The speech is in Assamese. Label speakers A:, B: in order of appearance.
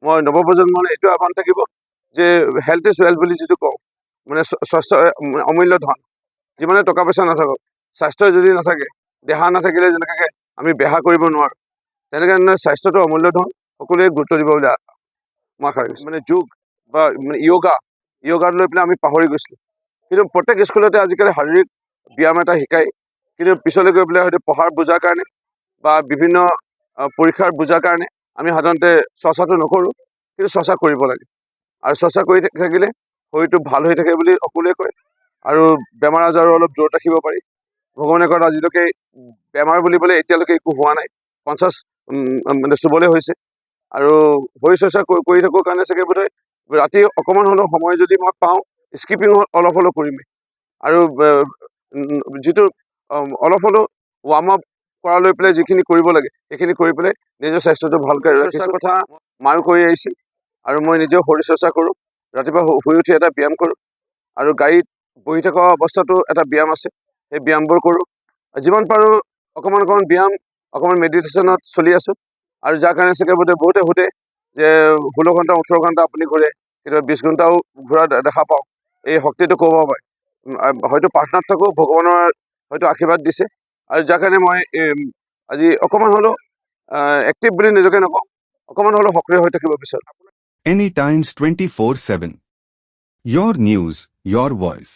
A: মই নৱপ্ৰজন্মলৈ এইটো আহ্বান থাকিব যে হেল্থ ইজ ৱেল্থ বুলি যিটো কওঁ, মানে স্বাস্থ্য অমূল্য ধন। যিমানে টকা পইচা নাথাকক, স্বাস্থ্য যদি নাথাকে, দেহা নাথাকিলে যেনেকৈ আমি বেহা কৰিব নোৱাৰোঁ, তেনেকৈ স্বাস্থ্যটো অমূল্য ধন, সকলোৱে গুৰুত্ব দিব বুলি মই আশা কৰিছোঁ। মানে যোগ বা মানে য়োগাত লৈ পেলাই আমি পাহৰি গৈছিলোঁ। কিন্তু প্ৰত্যেক স্কুলতে আজিকালি শাৰীৰিক ব্যায়াম এটা শিকায়, কিন্তু পিছলৈ গৈ পেলাই হয়তো পঢ়াৰ বোজাৰ কাৰণে বা বিভিন্ন পৰীক্ষাৰ বোজাৰ কাৰণে আমি সাধাৰণতে চৰ্চাটো নকৰোঁ, কিন্তু চৰ্চা কৰিব লাগে। আৰু চৰ্চা কৰি থাকিলে শৰীৰটো ভাল হৈ থাকে বুলি সকলোৱে কয়, আৰু বেমাৰ আজাৰো অলপ দূৰত ৰাখিব পাৰি। ভগৱানে কৰাত আজিলৈকে বেমাৰ বুলিবলৈ এতিয়ালৈকে একো হোৱা নাই, 50 মানে চুবলৈ হৈছে। আৰু শৰীৰ চৰ্চা কৰি থাকোঁ কাৰণে চাগে বোধহয় ৰাতি অকণমান হ'লেও সময় যদি মই পাওঁ, স্কিপিং অলপ হ'লেও কৰিমেই। আৰু যিটো অলপ হ'লেও ৱাৰ্ম আপ কৰা লৈ পেলাই যিখিনি কৰিব লাগে সেইখিনি কৰি পেলাই নিজৰ স্বাস্থ্যটো ভালকৈ ৰাখিছোঁ। কথা মায়ো কৰি আহিছিল, আৰু মই নিজেও শৰীৰ চৰ্চা কৰোঁ। ৰাতিপুৱা শুই উঠি এটা ব্যায়াম কৰোঁ, আৰু গাড়ীত বহি থকা অৱস্থাতো এটা ব্যায়াম আছে, সেই ব্যায়ামবোৰ কৰোঁ। যিমান পাৰোঁ অকণমান ব্যায়াম, অকণমান মেডিটেশ্যনত চলি আছোঁ। আৰু যাৰ কাৰণে চাগে বহুতে সোধে যে 16 ঘণ্টা 18 ঘণ্টা আপুনি ঘূৰে, কেতিয়াবা 20 ঘণ্টাও ঘূৰা দেখা পাওঁ। এই শক্তিটো ক'ব পাৰে, হয়তো প্ৰাৰ্থনাত থাকোঁ, ভগৱানৰ হয়তো আশীৰ্বাদ দিছে। আৰু যাৰ কাৰণে মই আজি অকণমান হ'লেও এক্টিভ বুলি নিজকে নকওঁ, অকণমান হ'লেও সক্ৰিয় হৈ থাকিব বিচাৰোঁ।
B: Any Times 24/7. Your news, your voice.